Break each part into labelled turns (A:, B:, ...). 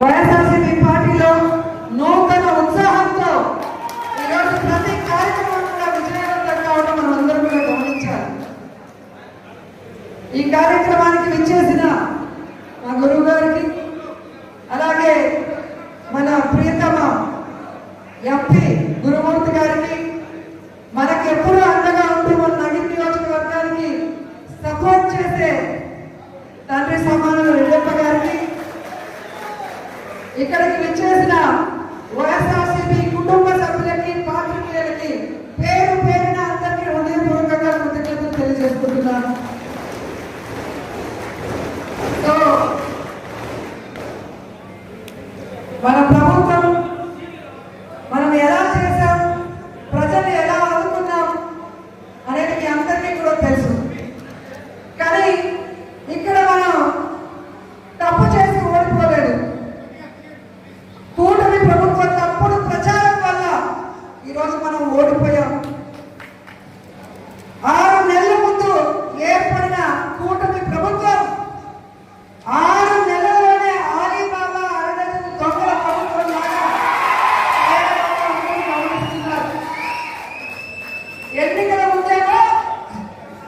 A: వైఎస్ఆర్సీపీ పార్టీలో నూతన ఉత్సాహంతో ఈరోజు ప్రతి కార్యక్రమం కూడా విజయవంతం కావడం మనం అందరం కూడా గమనించాలి. ఈ కార్యక్రమానికి విచ్చేసిన మా గురువు గారికి, అలాగే మన ప్రియతమ ఎంపీ గురుమూర్తి గారికి, మనకి ఎప్పుడూ అండగా ఉంటూ మన నగిరి నియోజకవర్గానికి సపోర్ట్ చేసే తండ్రి సమానులు రెడ్డప్ప గారికి, ఇక్కడికి విచ్చేసిన వైఎస్ఆర్సీపీ కుటుంబ సభ్యులకి, పార్టీలకి పేరు పేరున అందరికీ హృదయపూర్వకంగా కృతజ్ఞతలు తెలియజేసుకుంటున్నాను. సో మన ప్రభుత్వం మనం ఎలా చేశాం, ప్రజలు ఎలా ఆదుకున్నాం అనేది మీ అందరికీ కూడా తెలుసు. కానీ ఇక్కడ మనం తప్పు చేసి ఓడిపోలేదు. కూటమి ప్రభుత్వం తప్పుడు ప్రచారం వల్ల ఈరోజు మనం ఓడిపోయాం. 6 నెలల ముందు ఏర్పడిన కూటమి ప్రభుత్వం 6 నెలల్లోనే ఆలీబాబా అరడజను దొంగల ప్రభుత్వం లాగా గమనిస్తున్నారు. ఎన్నికల ముందేమో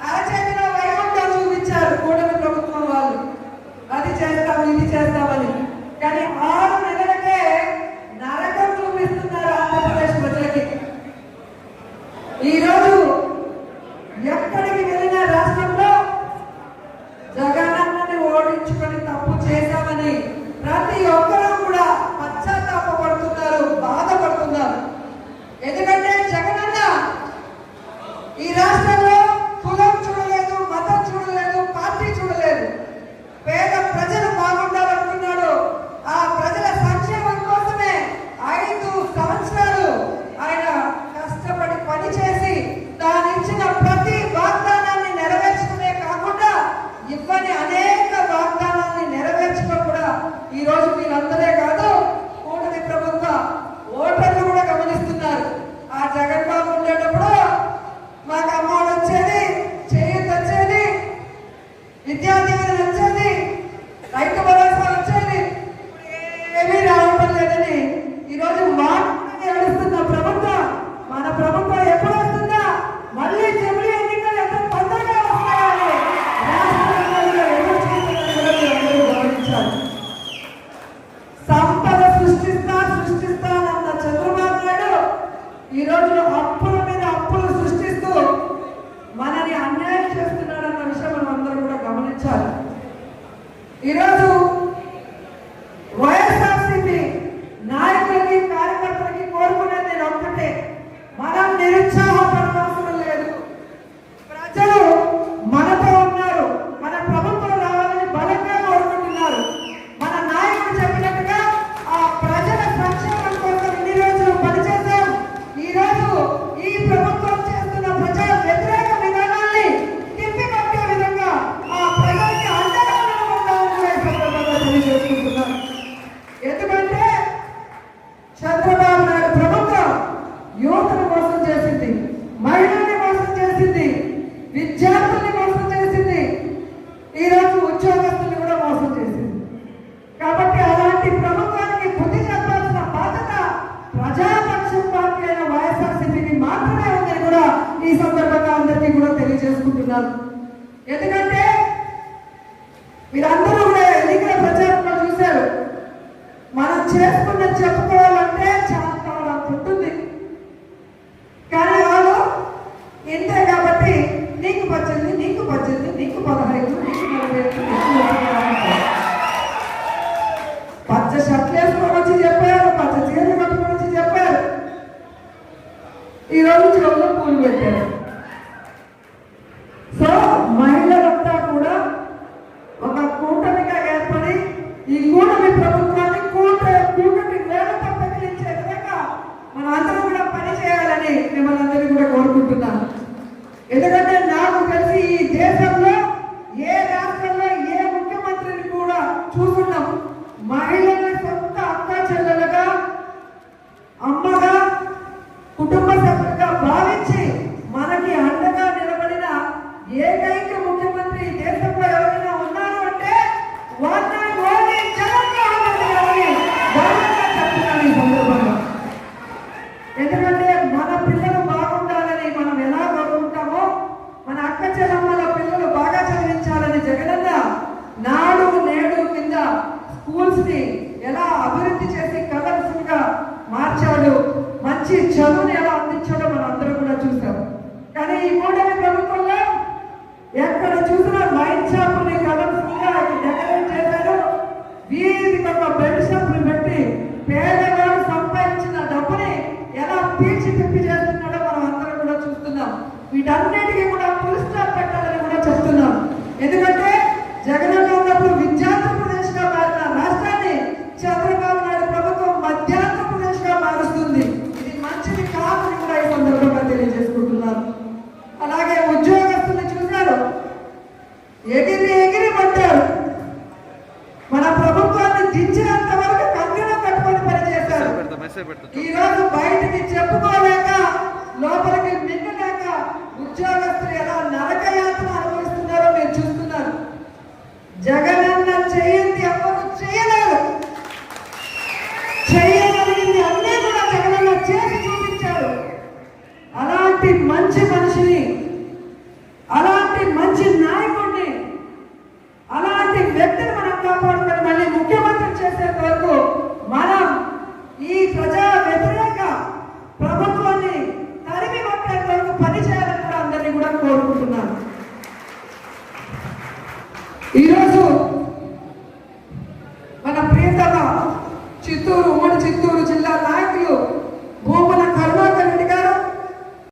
A: అరచేతిలో వైకుంఠం చూపించారు కూటమి ప్రభుత్వం వాళ్ళు, అది చేస్తాం ఇది చేస్తామని. కానీ 6 నెలలకే నరకం చూపిస్తున్నారు ఆంధ్రప్రదేశ్ ప్రజలకి. ఈరోజు ఎక్కడికి వెళ్ళిన రాష్ట్రంలో జగనన్నని ఓడించుకొని తప్పు చేశామని ప్రతి ఒక్కరూ కూడా పశ్చాత్తాపడుతున్నారు, బాధపడుతున్నారు. ఎందుకంటే జగనన్న ఈ రాష్ట్రంలో కులం చూడలేదు, మతం చూడలేదు, పార్టీ చూడలేదు. పేద ప్రజలు బాగుండాలనుకున్నాడు. ఆ ప్రజల సంక్షేమం కోసమే 5 సంవత్సరాలు ఆయన కష్టపడి పనిచేసి తానిచ్చిన ప్రతి వాగ్దానాన్ని నెరవేర్చడమే కాకుండా ఇవ్వని అనేక వాగ్దానాన్ని నెరవేర్చడం కూడా ఈరోజు మీరందరే కాదు, కూటమి ప్రభుత్వ ఓటర్లు కూడా గమనిస్తున్నారు. ఆ జగన్ బాబు ఉండేటప్పుడు మాకు అమ్మఒడి వచ్చేది, చేయూత వచ్చేది, విద్యా దీవెన వచ్చేది, రైతు భరోసా వచ్చేది, ఏమీ రావటం లేదని ఈరోజు మాట్లాడి అడుస్తున్న ప్రభుత్వం మన ప్రభుత్వం ఎప్పుడు వస్తుందా, మళ్ళీ జమిలీ ఎన్నికలు ఎంత తొందరగా వస్తాయని రాష్ట్రంలో ఎదురు చూస్తున్నది గమనించాలి. సంపద సృష్టిస్తానన్న చంద్రబాబు నాయుడు ఈరోజు అప్పుల మీద అప్పులు సృష్టిస్తూ మనని అన్యాయం చేస్తున్నాడన్న విషయం మనం అందరం కూడా గమనించాలి. ఈరోజు వైఎస్ఆర్సీపీ నాయకులకి, కార్యకర్తలకి కోరుకునేది నేను ఒక్కటే, మనం నిరుత్సాహపడవలసిన లేదు. ప్రజలు మనతో ఉన్నారు, మన ప్రభుత్వం రావాలని బలంగా కోరుకుంటున్నారు. మన నాయకుడు చెప్పినట్టుగా ఆ ప్రజల సంక్షేమం కోసం ఇన్ని రోజులు పనిచేశాం. ఈరోజు ఈ ప్రభుత్వం చేస్తున్న ప్రజా వ్యతిరేక విధానాన్ని తిప్పికొట్టే విధంగా ఆ ప్రజలకి అండగా తెలియజేసుకుంటున్నాను. ఎందుకంటే చంద్రబాబు నాయుడు ప్రభుత్వం యువతను మోసం చేసింది, మహిళల్ని మోసం చేసింది, విద్యార్థుల్ని మోసం చేసింది, ఈరోజు ఉద్యోగస్తుల్ని కూడా మోసం చేసింది. కాబట్టి అలాంటి ప్రభుత్వానికి బుద్ధి చెప్పాల్సిన బాధ్యత ప్రజాపక్షం పార్టీ అయిన వైఎస్ఆర్సీపీకి మాత్రమే ఉందని కూడా ఈ సందర్భంగా అందరికీ కూడా తెలియజేసుకుంటున్నారు. ఎందుకంటే మీరందరూ కూడా ఎన్నికల ప్రచారంలో చూశారు, మనం చేసుకున్న చెప్పుకోవాలంటే చాలా కావాలంత ఉంటుంది. కానీ వాళ్ళు ఇంతే కాబట్టి నీకు 18, నీకు 15, నీకు 15, నీకు 45, పచ్చ షర్ట్లు వేసుకొని వచ్చి చెప్పారు, పచ్చ చీరలు కట్టుకొని వచ్చి చెప్పారు, ఈరోజు చెవుల్లో పూలు పెట్టారు. సో మహిళలంతా కూడా ఒక కూటమిగా ఏర్పడి ఈ కూటమి ప్రభుత్వాన్ని కూటమి వేలతో పెకిలించే విధంగా మనం అందరం కూడా పని చేయాలని మిమ్మల్ని అందరినీ కూడా కోరుకుంటున్నాను. ఎందుకంటే నాకు తెలిసి ఈ దేశంలో ఏ రాష్ట్రంలో ఏ ముఖ్యమంత్రిని కూడా చూస్తున్నాం మహిళల్ని సొంత అక్క చెల్లెలుగా, అమ్మగా, కుటుంబ సభ్యులుగా భావించి మన స్కూల్స్ ని ఎలా అభివృద్ధి చేసి కలర్ఫుల్ గా మార్చాడు, మంచి చదువుని ఎలా అందించాడో మనం అందరూ కూడా చూసాం. కానీ ఈ కూటమి ప్రభుత్వంలో ఎక్కడ చూసినా వైన్ షాపుని కలర్ఫుల్ గా డెకరేట్ చేశారు. వీధికి ఒక బెడ్ షాపుని పెట్టి పేదవాడు సంపాదించిన డబ్బుని ఎలా పీల్చి పిప్పి చేస్తున్నాడో మనం అందరం కూడా చూస్తున్నాం. వీటన్నిటికీ కూడా ఫుల్ స్టాప్ పెట్టాలని కూడా చెప్తున్నాం. ఎందుకంటే జగనన్న ఉన్నప్పుడు విద్యాంధ్రప్రదేశ్ గా మారిన రాష్ట్రాన్ని చంద్రబాబు నాయుడు ప్రభుత్వం మధ్యాంధ్రప్రదేశ్ గా మారుస్తుంది. ఇది మంచిది కాదని కూడా ఈ సందర్భంగా తెలియజేసుకుంటున్నాను. అలాగే ఉద్యోగస్తులు చూశారు, ఎగిరి ఎగిరి పట్టారు. మన ప్రభుత్వాన్ని దించేంత వరకు కంకణం కట్టుకొని పనిచేశారు. ఈ రోజు బయటికి చెప్పుకోలేక, లోపలికి మింగలేక ఉద్యోగస్తులు ఎలా నరకయాతన అనుభవిస్తున్నారో మీరు చూస్తున్నారు. జగన్